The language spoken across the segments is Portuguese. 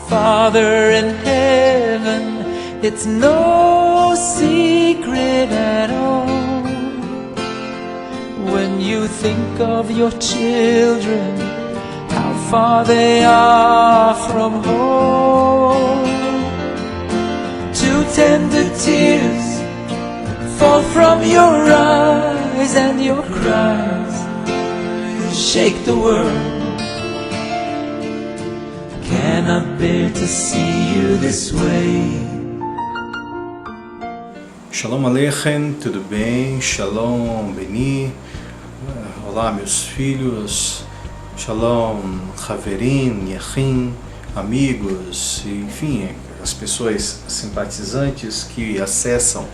Father in heaven, it's no secret at all. When you think of your children, how far they are from home. Two tender tears fall from your eyes, and your cries shake the world. Cannot bear to see you this way. Shalom Aleichem, tudo bem? Shalom Beni. Olá meus filhos. Shalom Haverim, Yachim, amigos, enfim, as pessoas simpatizantes que acessam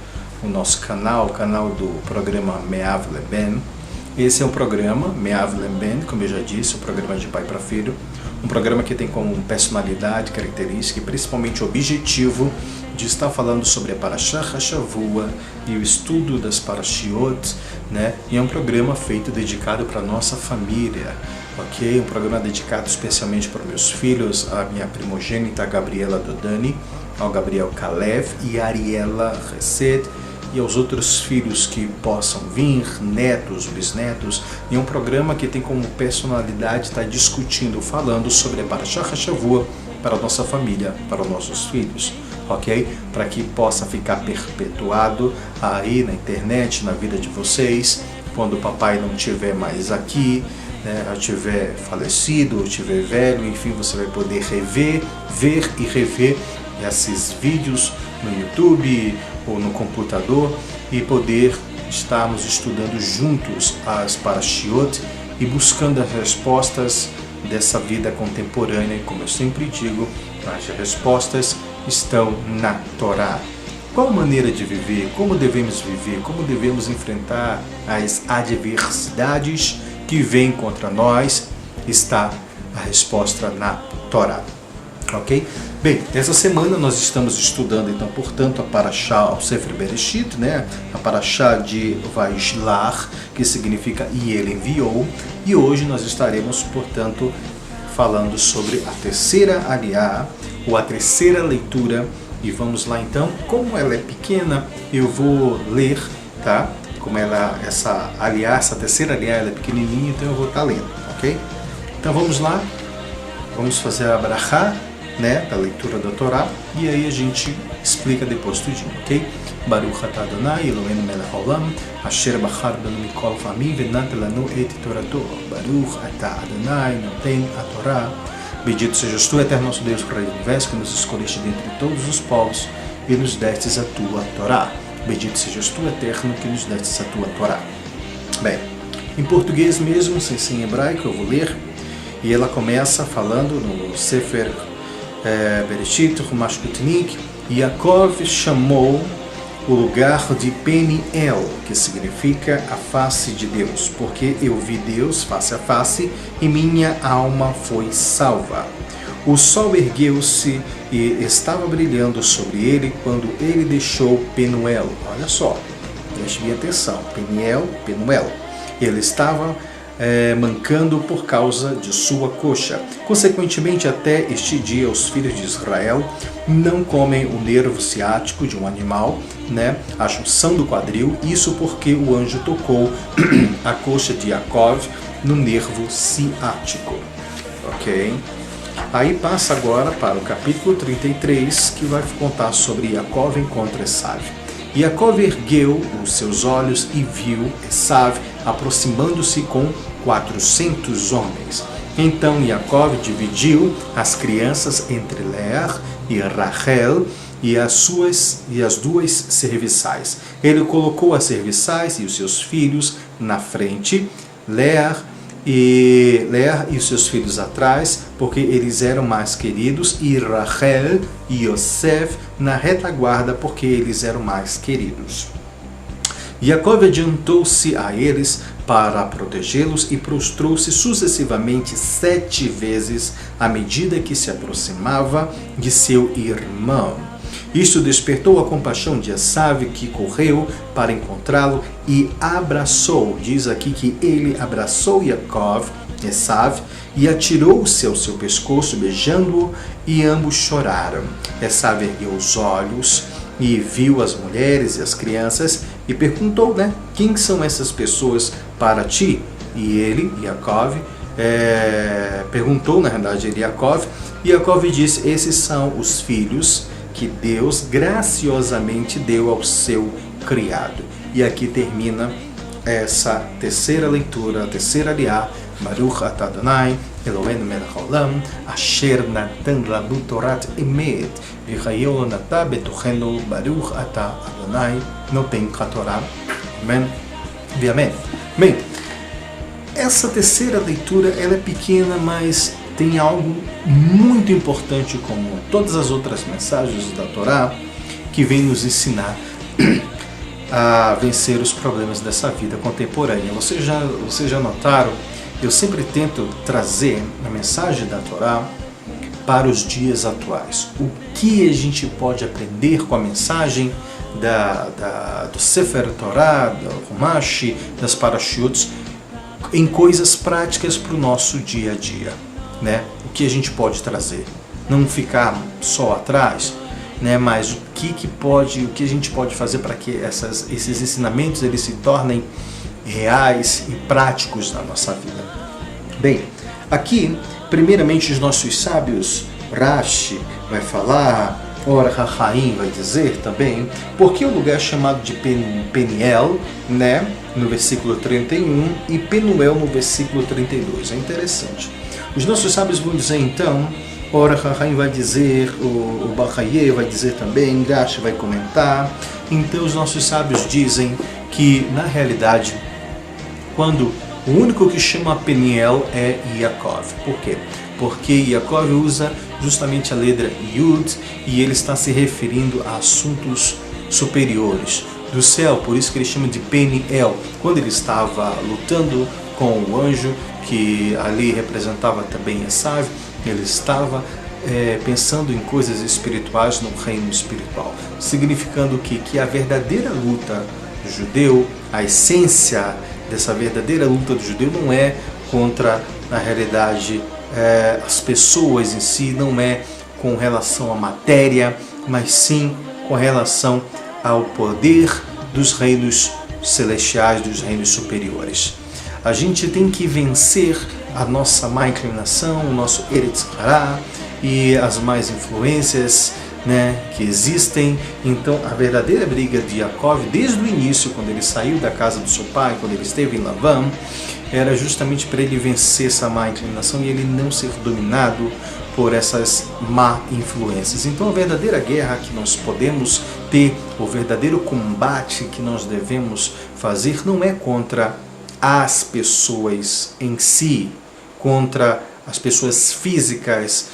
o nosso canal, o canal do programa Me'av Leben. Esse é um programa, Me'av Leben, como eu já disse, um programa de pai para filho, um programa que tem como personalidade, característica e principalmente objetivo de estar falando sobre a Parashá Hashavua e o estudo das Parashiot, né? E é um programa feito, dedicado para a nossa família, ok? Um programa dedicado especialmente para meus filhos, a minha primogênita Gabriela Dodani, ao Gabriel Kalev e a Ariela Hesed, e aos outros filhos que possam vir, netos, bisnetos. E é um programa que tem como personalidade estar discutindo, falando sobre a Parashá Hashavua para a nossa família, para os nossos filhos, ok? Para que possa ficar perpetuado aí na internet, na vida de vocês, quando o papai não estiver mais aqui, né, estiver falecido, ou estiver velho, enfim, você vai poder rever, ver e rever esses vídeos no YouTube ou no computador e poder estarmos estudando juntos as Parashiot e buscando as respostas dessa vida contemporânea. E como eu sempre digo, as respostas estão na Torá. Qual a maneira de viver? Como devemos viver? Como devemos enfrentar as adversidades que vêm contra nós? Está a resposta na Torá. Ok? Bem, essa semana nós estamos estudando, então, portanto, a Parashá, o Sefer Bereshit, né? A Parashá de Vaishlach, que significa e ele enviou, e hoje nós estaremos, portanto, falando sobre a terceira aliá, ou a terceira leitura, e vamos lá então. Como ela é pequena, eu vou ler, tá? Como ela, essa terceira aliá, ela é pequenininha, então eu vou estar lendo, ok? Então vamos lá, vamos fazer a brachá, né, da leitura da Torá, e aí a gente explica depois tudinho, ok? Baruch atah Adonai Eloheinu melech haolam asher bachar banu mikol famim venatan lanu et torato. Baruch atah Adonai noten a Torá. Bendito sejas tu, eterno nosso Deus, Rei do universo, que nos escolheste dentre todos os povos e nos destes a tua Torá. Bendito sejas tu, eterno, que nos destes a tua Torá. Bem, em português mesmo, sem hebraico, eu vou ler, e ela começa falando no Sefer Bereshit, Rumash Kutnik. Yaakov chamou o lugar de Peniel, que significa a face de Deus, porque eu vi Deus face a face e minha alma foi salva. O sol ergueu-se e estava brilhando sobre ele quando ele deixou Penuel. Olha só, preste bem atenção, Penuel. Ele estava mancando por causa de sua coxa. Consequentemente, até este dia, os filhos de Israel não comem o nervo ciático de um animal, né? A junção do quadril, isso porque o anjo tocou a coxa de Yaakov no nervo ciático, ok? Aí passa agora para o capítulo 33, que vai contar sobre Yaakov encontra Esav. Yaakov ergueu os seus olhos e viu Esav aproximando-se com 400 homens. Então Yaakov dividiu as crianças entre Leah e Rachel e as duas serviçais. Ele colocou as serviçais e os seus filhos na frente, Leah e os seus filhos atrás, porque eles eram mais queridos, e Rachel e Yosef na retaguarda, porque eles eram mais queridos. Yaakov adiantou-se a eles para protegê-los e prostrou-se sucessivamente 7 vezes à medida que se aproximava de seu irmão. Isto despertou a compaixão de Esav, que correu para encontrá-lo e abraçou. Diz aqui que ele abraçou Yaakov Esav e atirou-se ao seu pescoço, beijando-o, e ambos choraram. Esav ergueu os olhos e viu as mulheres e as crianças e perguntou, quem são essas pessoas para ti? E ele, Yaakov, perguntou, na verdade, Yaakov, e Yaakov disse, esses são os filhos que Deus graciosamente deu ao seu criado. E aqui termina essa terceira leitura, a terceira aliá, Baruch atah Adonai, Eloheinu melech haolam, asher natan lanu torat emet, v'chayeu lo natah betochenu, Baruch atah Adonai, noten haTorah. Amém e amém. Bem, essa terceira leitura ela é pequena, mas tem algo muito importante, como todas as outras mensagens da Torá, que vem nos ensinar a vencer os problemas dessa vida contemporânea. Vocês já notaram, eu sempre tento trazer a mensagem da Torá para os dias atuais. O que a gente pode aprender com a mensagem do Sefer Torá, do Humash, das Parashiot, em coisas práticas para o nosso dia a dia. O que a gente pode trazer? Não ficar só atrás, mas o que a gente pode fazer para que esses ensinamentos eles se tornem reais e práticos na nossa vida. Bem, aqui, primeiramente, os nossos sábios, Rashi vai falar, Or HaChaim vai dizer também, porque o lugar é chamado de Peniel, no versículo 31, e Penuel no versículo 32. É interessante. Os nossos sábios vão dizer então, Or HaChaim vai dizer, o Bachaye vai dizer também, Rashi vai comentar. Então os nossos sábios dizem que, na realidade, quando o único que chama Peniel é Yaakov. Por quê? Porque Yaakov usa justamente a letra Yud e ele está se referindo a assuntos superiores do céu, por isso que ele chama de Peniel. Quando ele estava lutando com o anjo, que ali representava também Esav, ele estava pensando em coisas espirituais no reino espiritual, significando que a verdadeira luta do judeu, a essência dessa verdadeira luta do judeu não é contra, na realidade, as pessoas em si, não é com relação à matéria, mas sim com relação ao poder dos reinos celestiais, dos reinos superiores. A gente tem que vencer a nossa má inclinação, o nosso Eretz Hará e as más influências que existem. Então a verdadeira briga de Yaakov, desde o início, quando ele saiu da casa do seu pai, quando ele esteve em Lavã, era justamente para ele vencer essa má inclinação e ele não ser dominado por essas má influências. Então a verdadeira guerra que nós podemos ter, o verdadeiro combate que nós devemos fazer não é contra as pessoas em si, contra as pessoas físicas,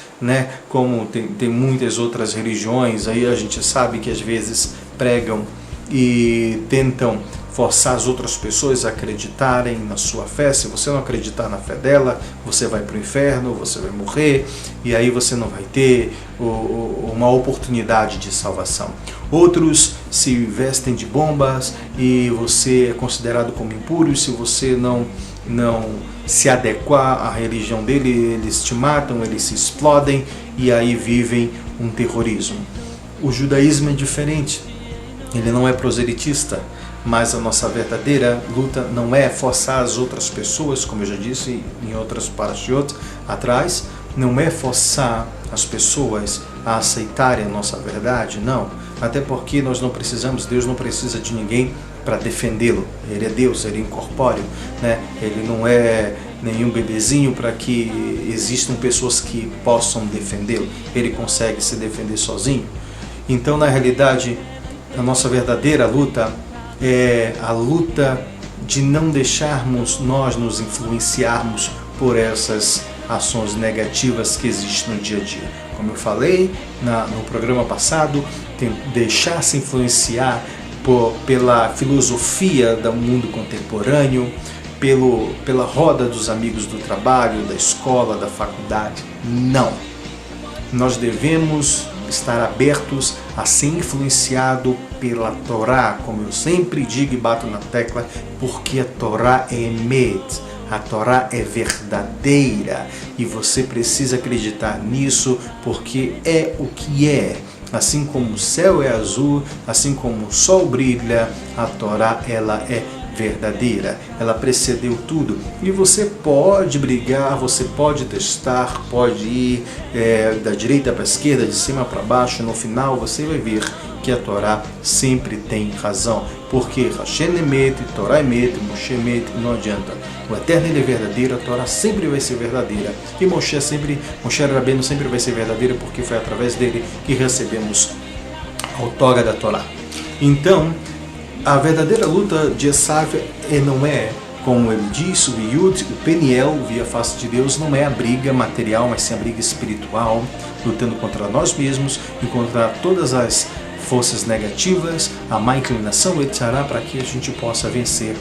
como tem muitas outras religiões, aí a gente sabe que às vezes pregam e tentam forçar as outras pessoas a acreditarem na sua fé. Se você não acreditar na fé dela, você vai para o inferno, você vai morrer, e aí você não vai ter uma oportunidade de salvação. Outros se vestem de bombas e você é considerado como impuro, e se você não se adequar à religião dele, eles te matam, eles se explodem, e aí vivem um terrorismo. O judaísmo é diferente, ele não é proselitista, mas a nossa verdadeira luta não é forçar as outras pessoas, como eu já disse em outras parashiot atrás, não é forçar as pessoas a aceitarem a nossa verdade, não. Até porque nós não precisamos, Deus não precisa de ninguém para defendê-lo. Ele é Deus, ele é incorpóreo, Ele não é nenhum bebezinho para que existam pessoas que possam defendê-lo. Ele consegue se defender sozinho. Então, na realidade, a nossa verdadeira luta é a luta de não deixarmos nós nos influenciarmos por essas ações negativas que existem no dia a dia. Como eu falei no programa passado, deixar-se influenciar pela filosofia do mundo contemporâneo, pela roda dos amigos do trabalho, da escola, da faculdade. Não. Nós devemos estar abertos a ser influenciado pela Torá, como eu sempre digo e bato na tecla, porque a Torá é Emet. A Torá é verdadeira e você precisa acreditar nisso, porque é o que é. Assim como o céu é azul, assim como o sol brilha, a Torá ela é verdadeira, ela precedeu tudo. E você pode brigar, você pode testar, pode ir da direita para a esquerda, de cima para baixo, no final você vai ver que a Torá sempre tem razão, porque Hashem Emet, Torá Emet, Moshe Emet, não adianta. O Eterno ele é verdadeiro, a Torá sempre vai ser verdadeira, e Moshe Rabbeinu sempre vai ser verdadeira, porque foi através dele que recebemos a outorga da Torá. Então, a verdadeira luta de Esav não é, como ele diz, o Yud, o Peniel, via face de Deus, não é a briga material, mas sim a briga espiritual, lutando contra nós mesmos e contra todas as forças negativas, a má inclinação, etc., para que a gente possa vencer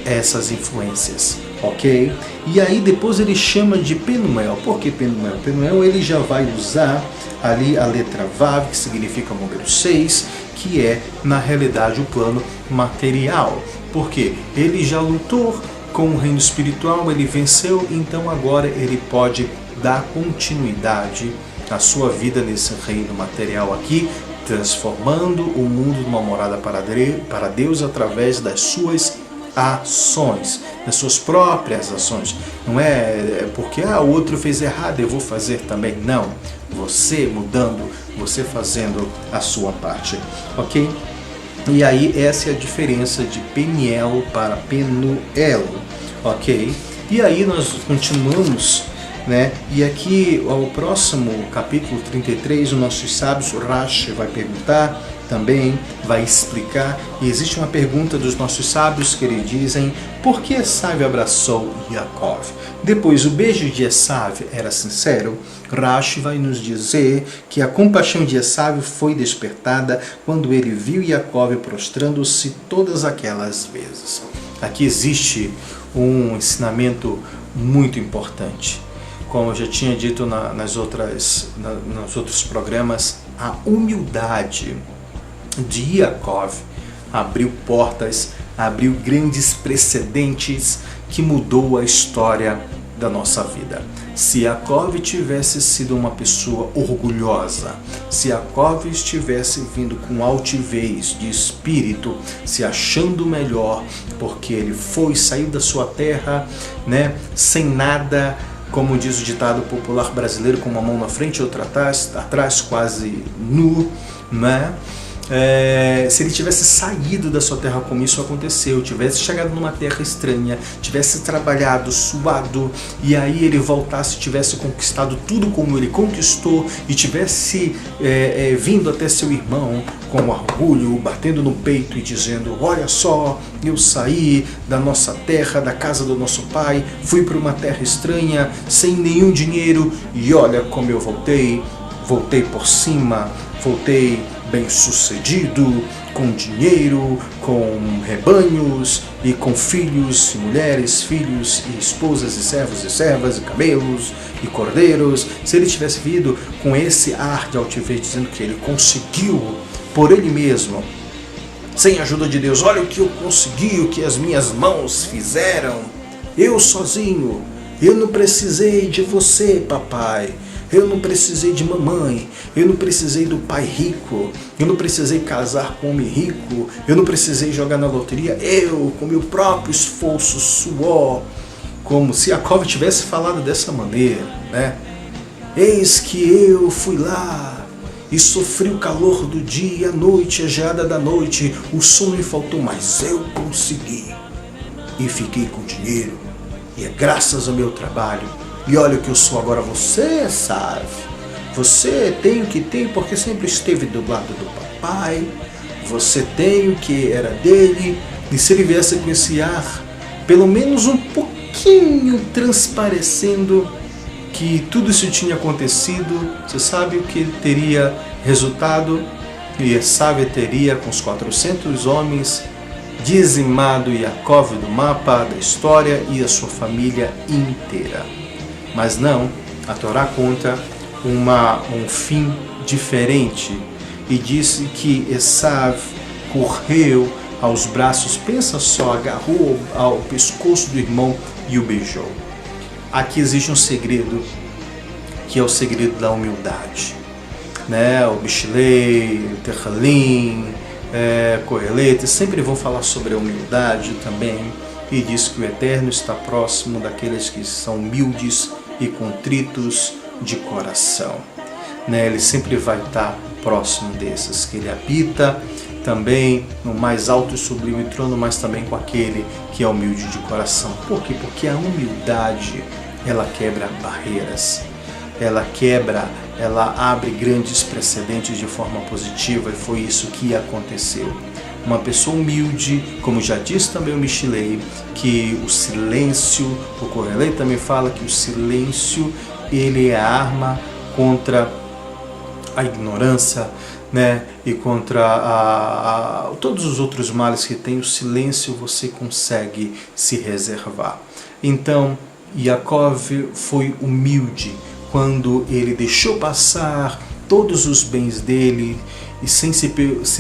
essas influências, ok? E aí depois ele chama de Penuel. Por que Penuel? Penuel ele já vai usar ali a letra Vav, que significa o número 6, que é, na realidade, o plano material. Porque ele já lutou com o reino espiritual, ele venceu, então agora ele pode dar continuidade à sua vida nesse reino material aqui, transformando o mundo numa morada para Deus através das suas ações, das suas próprias ações. Não é porque o outro fez errado, eu vou fazer também. Não. Você mudando, você fazendo a sua parte. Ok? E aí essa é a diferença de Peniel para Penuel. Ok? E aí nós continuamos, né? E aqui, ao próximo capítulo 33, os nossos sábios, o Rashi vai perguntar, também vai explicar, e existe uma pergunta dos nossos sábios que eles dizem: por que Esav abraçou Yaakov? Depois, o beijo de Esav era sincero? Rashi vai nos dizer que a compaixão de Esav foi despertada quando ele viu Yaakov prostrando-se todas aquelas vezes. Aqui existe um ensinamento muito importante. Como eu já tinha dito nos outros programas, a humildade de Yaakov abriu portas, abriu grandes precedentes que mudou a história da nossa vida. Se Yaakov tivesse sido uma pessoa orgulhosa, se Yaakov estivesse vindo com altivez de espírito, se achando melhor, porque ele saiu da sua terra, né, sem nada, como diz o ditado popular brasileiro, com uma mão na frente e outra atrás, quase nu, né? Se ele tivesse saído da sua terra como isso aconteceu, tivesse chegado numa terra estranha, tivesse trabalhado, suado, e aí ele voltasse, tivesse conquistado tudo como ele conquistou, e tivesse vindo até seu irmão com orgulho, batendo no peito e dizendo: olha só, eu saí da nossa terra, da casa do nosso pai, fui para uma terra estranha, sem nenhum dinheiro, e olha como eu voltei por cima, voltei bem sucedido, com dinheiro, com rebanhos e com filhos e mulheres, filhos e esposas e servos e servas e camelos e cordeiros. Se ele tivesse vindo com esse ar de altivez, dizendo que ele conseguiu por ele mesmo, sem a ajuda de Deus, olha o que eu consegui, o que as minhas mãos fizeram, eu sozinho, eu não precisei de você, papai. Eu não precisei de mamãe, eu não precisei do pai rico, eu não precisei casar com um homem rico, eu não precisei jogar na loteria, eu, com meu próprio esforço, suor. Como se Yaakov tivesse falado dessa maneira, né? Eis que eu fui lá e sofri o calor do dia, a noite, a geada da noite, o sono me faltou, mas eu consegui. E fiquei com dinheiro, e é graças ao meu trabalho. E olha o que eu sou agora. Você sabe, você tem o que tem porque sempre esteve do lado do papai, você tem o que era dele, e se ele viesse com esse ar, pelo menos um pouquinho transparecendo que tudo isso tinha acontecido, você sabe o que teria resultado? E Esav teria, com os 400 homens, dizimado Yaakov do mapa da história e a sua família inteira. Mas não, a Torá conta um fim diferente e disse que Esav correu aos braços, pensa só, agarrou ao pescoço do irmão e o beijou. Aqui existe um segredo, que é o segredo da humildade. O Mishlei, o Techalim, Kohelet sempre vão falar sobre a humildade também, e diz que o Eterno está próximo daqueles que são humildes e contritos de coração. Ele sempre vai estar próximo desses, que ele habita também no mais alto e sublime trono, mas também com aquele que é humilde de coração. Por quê? Porque a humildade, ela quebra barreiras, ela abre grandes precedentes de forma positiva, e foi isso que aconteceu. Uma pessoa humilde, como já disse também o Mishlei, que o silêncio, o Kohelet também fala que o silêncio, ele é a arma contra a ignorância, e contra todos os outros males que tem. O silêncio você consegue se reservar. Então, Yaakov foi humilde quando ele deixou passar todos os bens dele, e sem se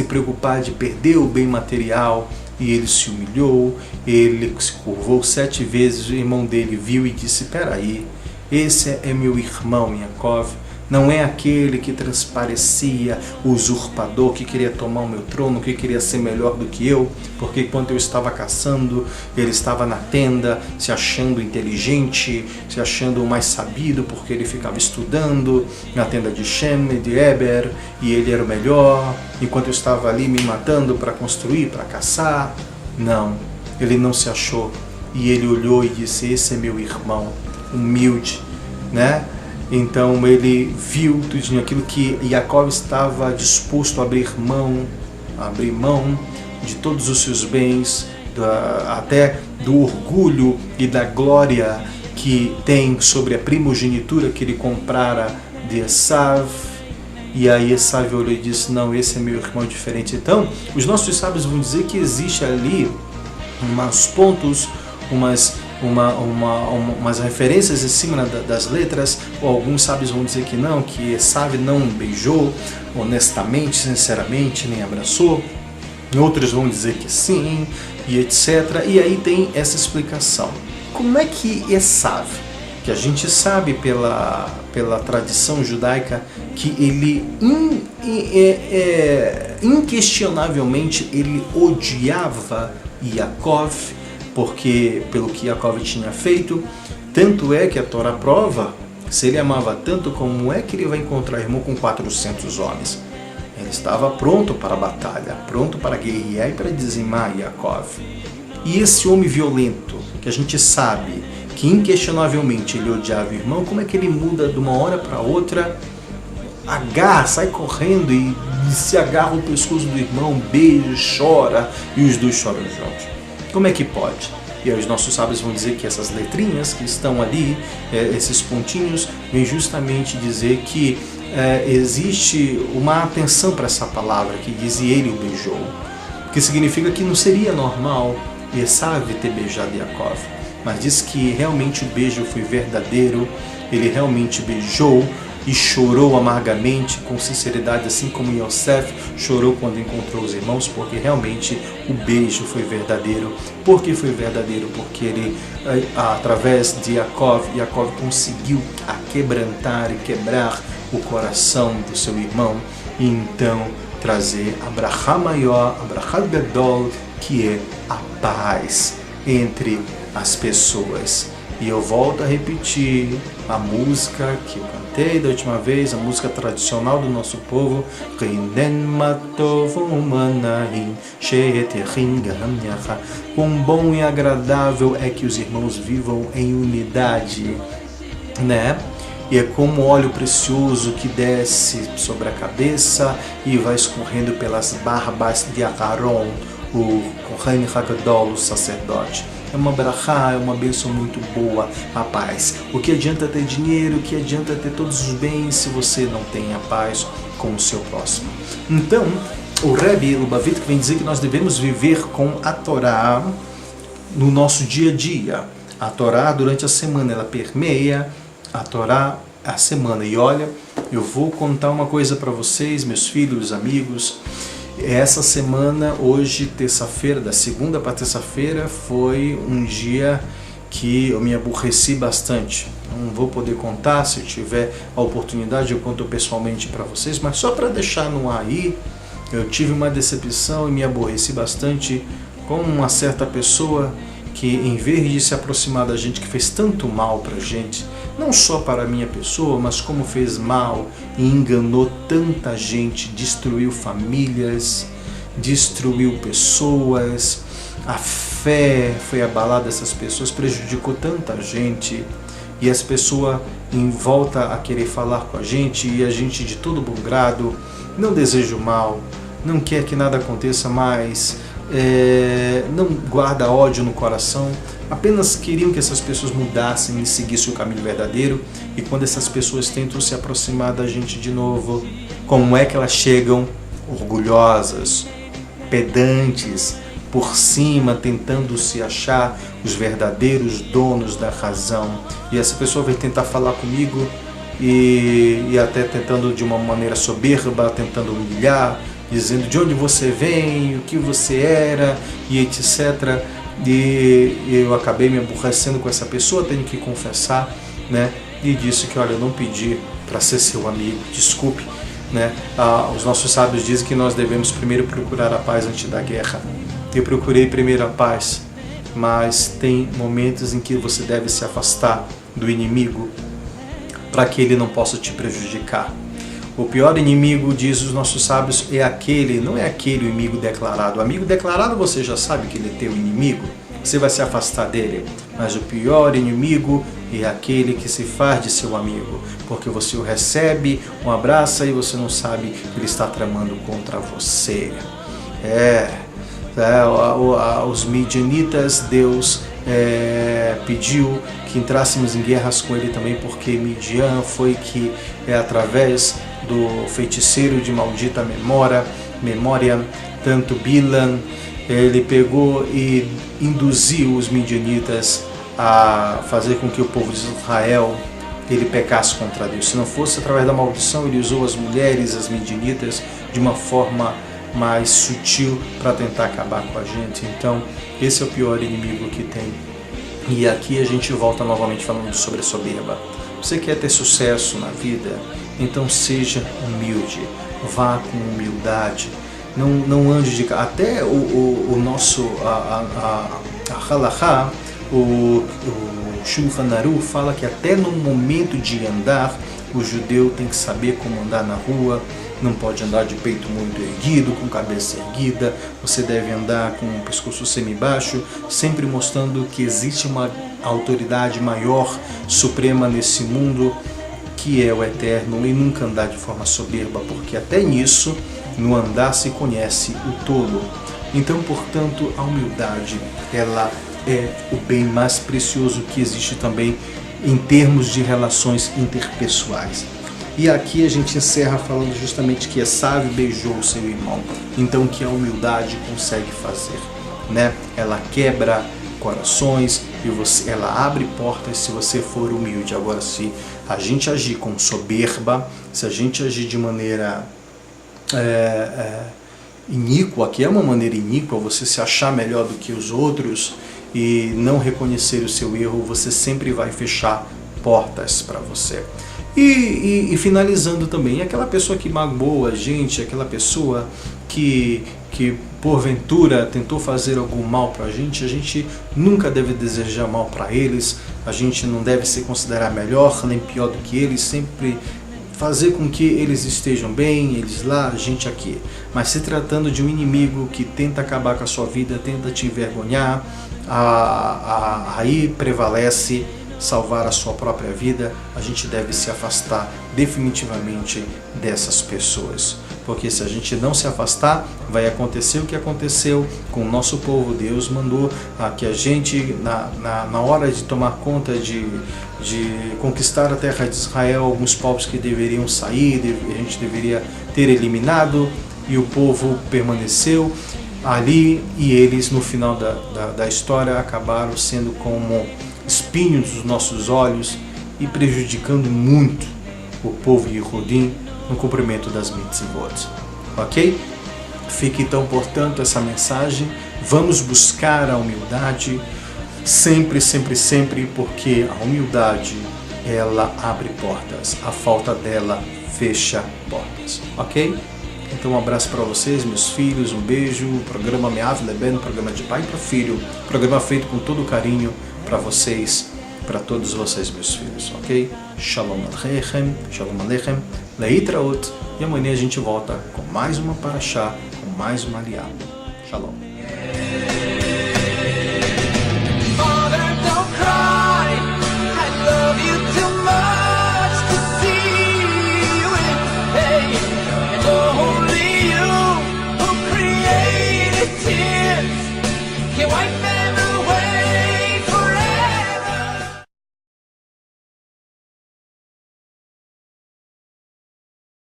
preocupar de perder o bem material, e ele se humilhou, ele se curvou 7 vezes, o irmão dele viu e disse: peraí, esse é meu irmão Yaakov, não é aquele que transparecia o usurpador, que queria tomar o meu trono, que queria ser melhor do que eu, porque enquanto eu estava caçando, ele estava na tenda, se achando inteligente, se achando o mais sabido, porque ele ficava estudando na tenda de Shem e de Eber, e ele era o melhor, enquanto eu estava ali me matando para construir, para caçar. Não, ele não se achou, e ele olhou e disse: esse é meu irmão, humilde, Então ele viu tudo aquilo que Yaakov estava disposto a abrir mão de todos os seus bens, até do orgulho e da glória que tem sobre a primogenitura que ele comprara de Esav. E aí Esav olhou e disse: não, esse é meu irmão diferente. Então, os nossos sábios vão dizer que existe ali umas pontos, umas referências em cima das letras, ou alguns sábios vão dizer que não, que Esav não beijou honestamente, sinceramente, nem abraçou, outros vão dizer que sim, e etc. E aí tem essa explicação. Como é que Esav, que a gente sabe pela tradição judaica, que ele inquestionavelmente ele odiava Yaakov, porque pelo que Yaakov tinha feito, tanto é que a Torá prova, se ele amava tanto, como é que ele vai encontrar irmão com 400 homens? Ele estava pronto para a batalha, pronto para guerrear e para dizimar Yaakov. E esse homem violento, que a gente sabe que inquestionavelmente ele odiava o irmão, como é que ele muda de uma hora para outra, sai correndo e se agarra ao pescoço do irmão, beija, chora, e os dois choram juntos? Como é que pode? E aí os nossos sábios vão dizer que essas letrinhas que estão ali, esses pontinhos, vêm justamente dizer que existe uma atenção para essa palavra que diz: e ele o beijou, que significa que não seria normal Esav ter beijado Yaakov, mas diz que realmente o beijo foi verdadeiro, ele realmente beijou e chorou amargamente, com sinceridade, assim como Yosef chorou quando encontrou os irmãos, porque realmente o beijo foi verdadeiro. Por que foi verdadeiro? Porque ele, através de Yaakov conseguiu quebrantar e quebrar o coração do seu irmão, e então trazer a brachá maior, a brachá gadol, que é a paz entre as pessoas. E eu volto a repetir a música que eu cantei da última vez, a música tradicional do nosso povo: quão bom e agradável é que os irmãos vivam em unidade, E é como óleo precioso que desce sobre a cabeça e vai escorrendo pelas barbas de Aharon, o Kohen Hagadol, o sacerdote. É uma brachá, é uma bênção muito boa, a paz. O que adianta ter dinheiro, o que adianta ter todos os bens se você não tem a paz com o seu próximo? Então, o Rebbe Lubavitch vem dizer que nós devemos viver com a Torá no nosso dia a dia. A Torá durante a semana, ela permeia a Torá a semana. E olha, eu vou contar uma coisa para vocês, meus filhos, amigos. Essa semana, hoje, terça-feira, da segunda para terça-feira, foi um dia que eu me aborreci bastante. Não vou poder contar, se eu tiver a oportunidade eu conto pessoalmente para vocês, mas só para deixar no ar aí, eu tive uma decepção e me aborreci bastante com uma certa pessoa que, em vez de se aproximar da gente, que fez tanto mal pra gente, não só para a minha pessoa, mas como fez mal e enganou tanta gente, destruiu famílias, destruiu pessoas, a fé foi abalada dessas pessoas, prejudicou tanta gente, e essa pessoa em volta a querer falar com a gente, e a gente de todo bom grado, não deseja o mal, não quer que nada aconteça mais, não guarda ódio no coração, apenas queriam que essas pessoas mudassem e seguissem o caminho verdadeiro. E quando essas pessoas tentam se aproximar da gente de novo, como é que elas chegam? Orgulhosas, pedantes, por cima, tentando se achar os verdadeiros donos da razão. E essa pessoa vai tentar falar comigo e até tentando de uma maneira soberba, tentando humilhar, dizendo de onde você vem, o que você era e etc. E eu acabei me aborrecendo com essa pessoa, tendo que confessar, né? E disse que, olha, eu não pedi para ser seu amigo, desculpe, né? Os nossos sábios dizem que nós devemos primeiro procurar a paz antes da guerra. Eu procurei primeiro a paz, mas tem momentos em que você deve se afastar do inimigo para que ele não possa te prejudicar. O pior inimigo, diz os nossos sábios, é aquele, não é aquele inimigo declarado. O amigo declarado você já sabe que ele é teu inimigo, você vai se afastar dele. Mas o pior inimigo é aquele que se faz de seu amigo, porque você o recebe, o abraça e você não sabe que ele está tramando contra você. Os midianitas, Deus pediu que entrássemos em guerras com ele também, porque Midian foi que através do feiticeiro de maldita memória, tanto Bilam, ele pegou e induziu os midianitas a fazer com que o povo de Israel ele pecasse contra Deus. Se não fosse através da maldição, ele usou as mulheres, as midianitas, de uma forma mais sutil para tentar acabar com a gente. Então, esse é o pior inimigo que tem. E aqui a gente volta novamente falando sobre a soberba. Você quer ter sucesso na vida? Então seja humilde, vá com humildade, não ande de... Até o nosso halakha, o Shulchan Aruch fala que até no momento de andar, o judeu tem que saber como andar na rua, não pode andar de peito muito erguido, com cabeça erguida, você deve andar com o pescoço semibaixo, sempre mostrando que existe uma autoridade maior, suprema nesse mundo, que é o Eterno, e nunca andar de forma soberba, porque até nisso, no andar se conhece o tolo. Então, portanto, a humildade, ela é o bem mais precioso que existe também em termos de relações interpessoais. E aqui a gente encerra falando justamente que Esaú beijou o seu irmão. Então, o que a humildade consegue fazer, né? Ela quebra corações e ela abre portas se você for humilde. Agora, se a gente agir com soberba, se a gente agir de maneira iníqua, que é uma maneira iníqua, você se achar melhor do que os outros e não reconhecer o seu erro, você sempre vai fechar portas para você. E finalizando também, aquela pessoa que magoou a gente, aquela pessoa que porventura tentou fazer algum mal para a gente nunca deve desejar mal para eles, a gente não deve se considerar melhor nem pior do que eles, sempre fazer com que eles estejam bem, eles lá, a gente aqui. Mas se tratando de um inimigo que tenta acabar com a sua vida, tenta te envergonhar, aí prevalece salvar a sua própria vida, a gente deve se afastar definitivamente dessas pessoas. Porque se a gente não se afastar, vai acontecer o que aconteceu com o nosso povo. Deus mandou que a gente, na hora de tomar conta de conquistar a terra de Israel, alguns povos que deveriam sair, a gente deveria ter eliminado, e o povo permaneceu ali, e eles no final da história acabaram sendo como espinhos dos nossos olhos e prejudicando muito o povo de Yehudim no cumprimento das mitzvot. Ok? Fica então, portanto, essa mensagem. Vamos buscar a humildade, Sempre, sempre, sempre, porque a humildade, ela abre portas, a falta dela fecha portas, ok? Então um abraço para vocês, meus filhos, um beijo, programa Me'av Leben, programa de pai para filho, programa feito com todo carinho para vocês, para todos vocês, meus filhos, ok? Shalom Aleichem, Shalom Aleichem, Leitraot, e amanhã a gente volta com mais uma parashá, com mais uma aliá. Shalom. Mother, don't cry. I love you too much to see you in pain. And only you who created tears can wipe